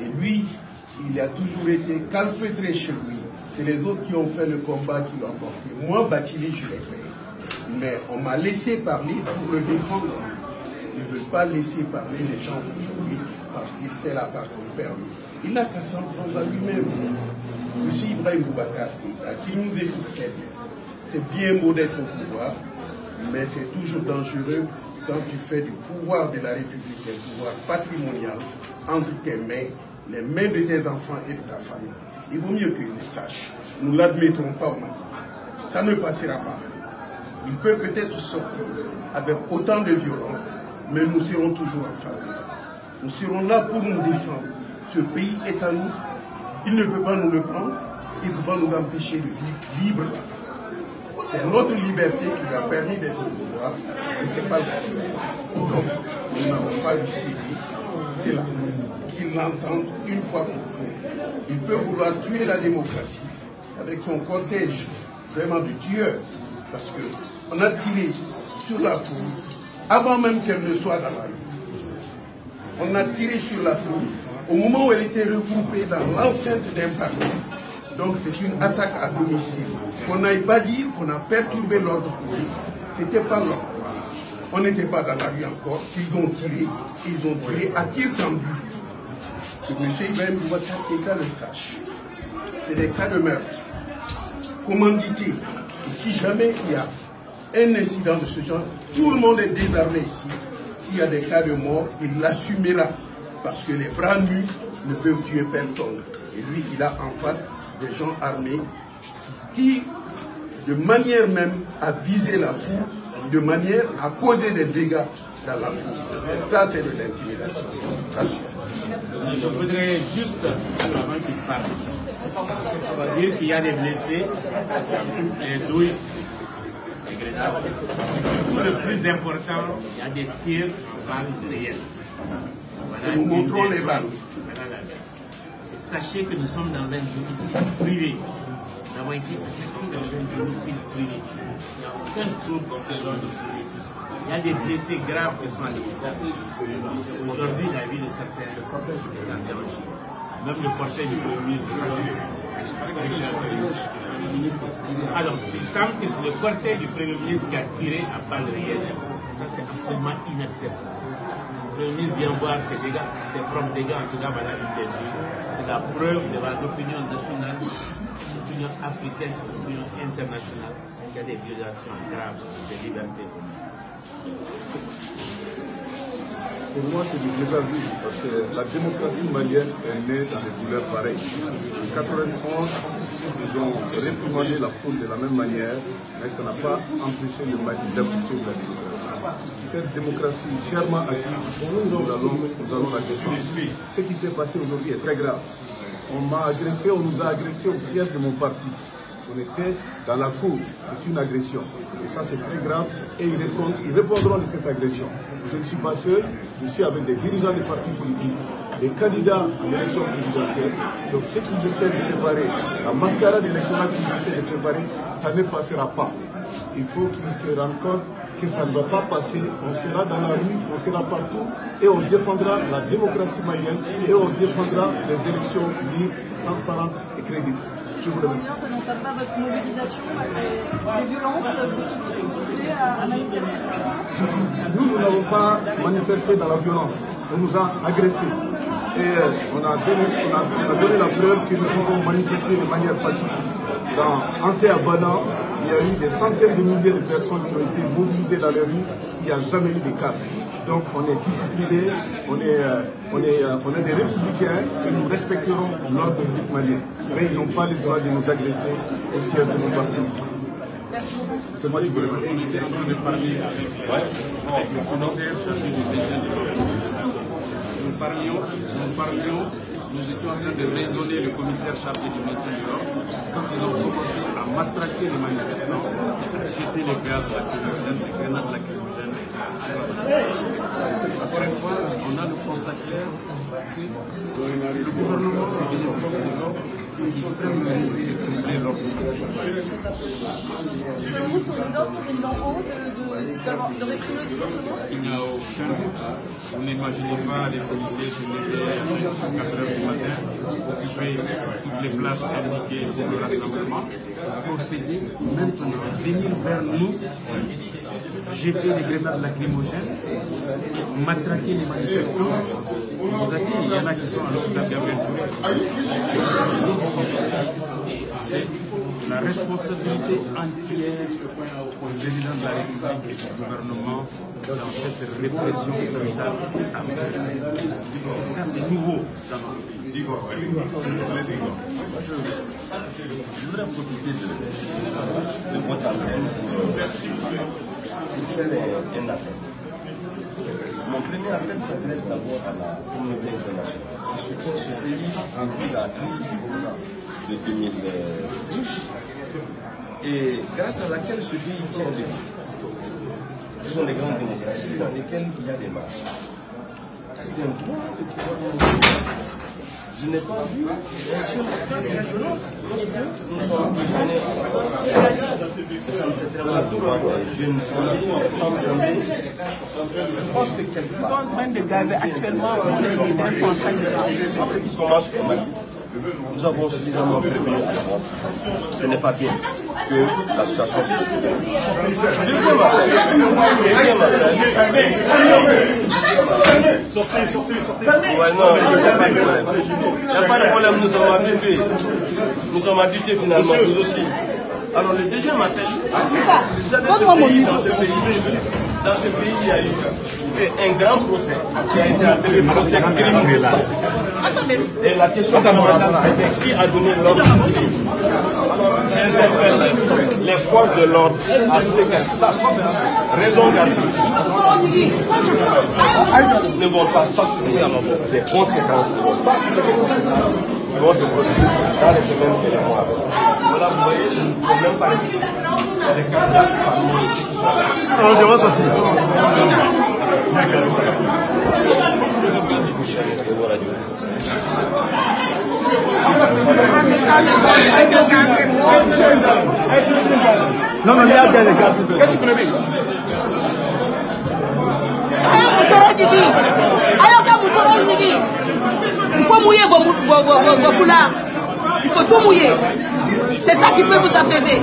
Et lui, il a toujours été calfeutré chez lui. C'est les autres qui ont fait le combat qui l'ont porté. Moi, Bathily, je l'ai fait. Mais on m'a laissé parler pour le défendre. Il ne veut pas laisser parler les gens aujourd'hui parce qu'il sait la partie perdue. Il n'a qu'à s'en prendre à lui-même. M. Ibrahim Boubacar Keïta, qui nous écoute très bien. C'est bien beau d'être au pouvoir, mais c'est toujours dangereux quand tu fais du pouvoir de la République un pouvoir patrimonial entre tes mains, les mains de tes enfants et de ta famille. Il vaut mieux qu'ils le sachent. Nous ne l'admettrons pas au Mali. Ça ne passera pas. Il peut peut-être sortir avec autant de violence, mais nous serons toujours en faveur. Nous serons là pour nous défendre. Ce pays est à nous. Il ne peut pas nous le prendre. Il ne peut pas nous empêcher de vivre libre. C'est notre liberté qui lui a permis d'être au pouvoir. Et ce n'est pas le problème. Donc, nous n'avons pas lui céder. C'est là qu'il l'entende une fois pour toutes. Il peut vouloir tuer la démocratie avec son cortège vraiment de tueurs. Parce qu'on a tiré sur la foule avant même qu'elle ne soit dans la rue. On a tiré sur la foule au moment où elle était regroupée dans l'enceinte d'un parti. Donc c'est une attaque à domicile. Qu'on n'aille pas dire qu'on a perturbé l'ordre public. Ce n'était pas l'ordre. On n'était pas dans la rue encore. Ils ont tiré à tir tendu. Que M. Ibrahim Boubacar Keïta le sache. C'est des cas de meurtre. Commandité. Et si jamais il y a un incident de ce genre, tout le monde est désarmé ici. S'il y a des cas de mort, il l'assumera. Parce que les bras nus ne peuvent tuer personne. Et lui, il a en face des gens armés qui tirent de manière même à viser la foule, de manière à causer des dégâts dans la foule. Ça, c'est de l'intimidation. Je voudrais juste, avant qu'il parle, on va dire qu'il y a des blessés, des douilles, des grenades. Surtout le plus important, il y a des tirs en balles réelles. Voilà, nous montrons les balles. Voilà la balle. Et sachez que nous sommes dans un domicile privé. Nous avons été dans un domicile privé. Il n'y a aucun trouble contre l'ordre public. Il y a des blessés graves qui sont à l'hôpital. Aujourd'hui, la vie de certains est en danger. Même le portrait du Premier ministre. Alors, il semble que c'est le cortège du Premier ministre qui a tiré à balles réelles. Ça, c'est absolument inacceptable. Le Premier ministre vient voir ses dégâts, ses propres dégâts, en tout cas, voilà une des vues. C'est la preuve devant l'opinion nationale, l'opinion africaine, l'opinion internationale, qu'il y a des violations graves des libertés. Pour moi, c'est du déjà vu, parce que la démocratie malienne est née dans des douleurs pareilles. En 1991, ils ont réprimandé la foule de la même manière, mais ça n'a pas empêché le Mali d'accoucher de la démocratie. Cette démocratie chèrement acquise, nous allons la défendre. Ce qui s'est passé aujourd'hui est très grave. On m'a agressé, on nous a agressé au siège de mon parti. On était dans la cour, c'est une agression. Et ça c'est très grave et ils répondront de cette agression. Je ne suis pas seul, je suis avec des dirigeants des partis politiques, des candidats à l'élection présidentielle. Donc ce qu'ils essaient de préparer, la mascarade électorale qu'ils essaient de préparer, ça ne passera pas. Il faut qu'ils se rendent compte que ça ne va pas passer. On sera dans la rue, on sera partout et on défendra la démocratie malienne et on défendra les élections libres, transparentes et crédibles. Je vous remercie. Ça n'entame pas votre mobilisation les violences, vous continuez à manifester? Nous n'avons pas manifesté dans la violence. On nous a agressés. Et on a donné la preuve que nous pouvons manifester de manière pacifique. Dans Ante-Abana, il y a eu des centaines de milliers de personnes qui ont été mobilisées dans les rues. Il n'y a jamais eu de casse. Donc on est disciplinés, on est des républicains et nous respecterons l'ordre public malien. Mais ils n'ont pas le droit de nous agresser au siège de nos partis ici. C'est moi qui vous remercie. On était en train de parler avec le commissaire chargé des déchets de l'Europe. Nous étions en train de raisonner le commissaire chargé du maintien de l'ordre quand ils ont commencé à matraquer les manifestants et à jeter les gaz lacrymogènes, les grenades lacrymogènes, encore une fois, on a le constat clair que c'est le gouvernement et les forces de l'ordre qui peuvent essayer de briser l'ordre. Selon vous, sur les ordres qui viennent d'en haut, Il n'y a aucun doute. Vous n'imaginez pas les policiers se lever à 5 ou 4 heures du matin, occuper toutes les places indiquées pour le rassemblement, procéder maintenant, venir vers nous, jeter des grenades lacrymogènes, matraquer les manifestants. On vous a dit, il y en a qui sont à l'hôpital Gabriel Touré. C'est la responsabilité entière du président de la République et du gouvernement dans cette répression totale. Ça, c'est nouveau dans notre pays. Je voudrais profiter de votre antenne pour faire un appel. Mon premier appel s'adresse d'abord à la communauté internationale qui soutient ce pays depuis la crise de 2012 et grâce à laquelle ce pays tient debout. Ce sont des grandes démocraties dans lesquelles il y a des marches. C'est un droit de pouvoir manifester. Je n'ai pas vu un seul cas de violence lorsque nous sommes emprisonnés. Ça me fait très mal de voir des jeunes familles, des femmes tombées. Je pense que quelque part. Ils sont en train de gazer actuellement, les leaders sont en train de gazer. Ce qui commence au Mali, nous avons suffisamment prévenu à l'avance. Ce n'est pas bien que la situation se Sortez. Ouais, non, il n'y a pas de problème. Nous sommes habitués. Nous sommes habitués finalement, nous aussi. Alors le deuxième appel, vous savez, dans ce pays, il y a eu un grand procès qui a été appelé le procès crime de sang. Et la question fondamentale, c'est qui a donné l'ordre. Alors, j'interpelle les forces de l'ordre à ce qu'elles sachent, raison garder, ne vont pas s'assurer des conséquences qui vont se produire dans les semaines et les mois. Voilà, vous voyez, le problème par ici. Il y a des candidats ici qui sont là. Non, je vais sortir. Non, il y a des gars. Qu'est-ce que vous voulez? Il faut mouiller vos foulards. Il faut tout mouiller. C'est ça qui peut vous apaiser.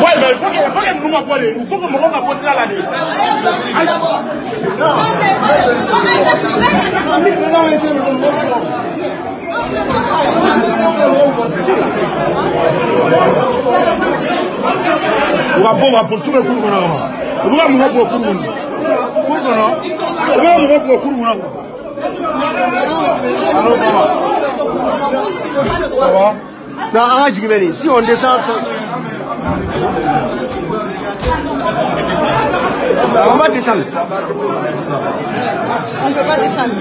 Ouais, mais il faut que nous m'apportions. Il faut que nous m'apportions à l'année. Si on descend, on va descendre. On ne peut pas descendre.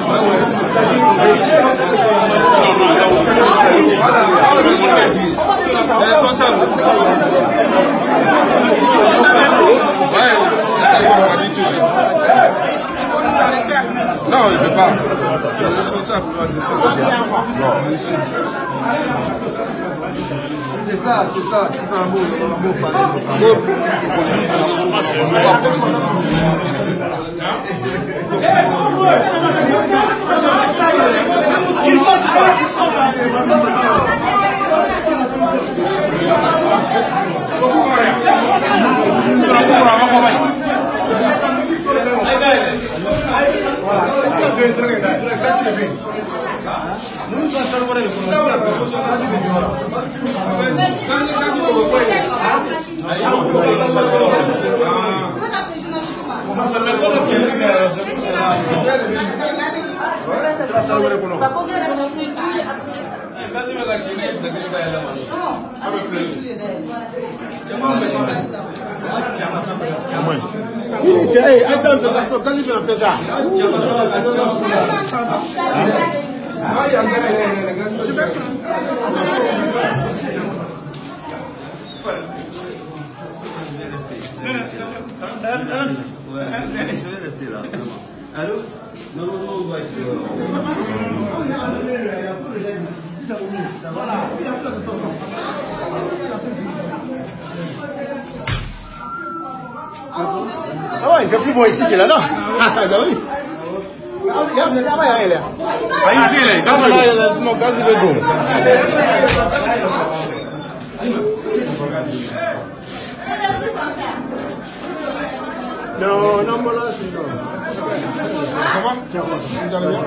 Ouais, c'est ça qu'on m'a dit tout de suite. Non, je ne veux pas. Le responsable va descendre. C'est ça, c'est un mot Je vais rester là. Allô? Ah ouais, il fait plus bon ici que là-bas. Ah oui. Non, non, moi là, c'est non. Ça va? Tiens, vous allez bien?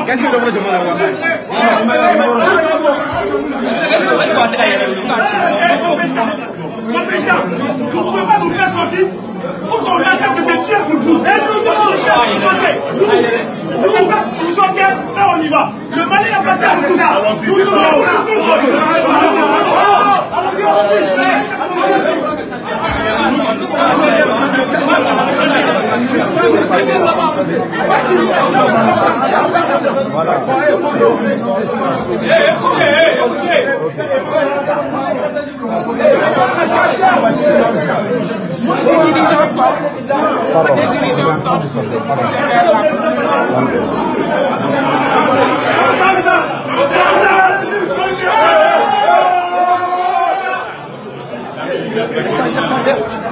Qu'est-ce que vous voulez Mon président, vous ne pouvez pas nous faire sortir pour qu'on accepte de se tuer pour vous. Et nous devons vous sortez, là on y va. Le Mali a passé à tout ça. Nous devons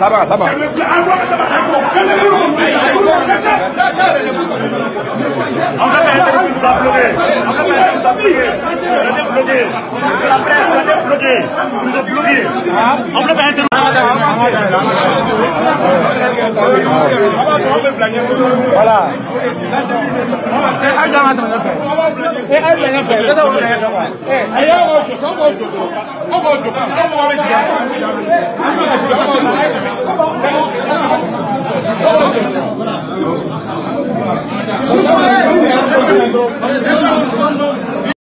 Là-bas. Voilà.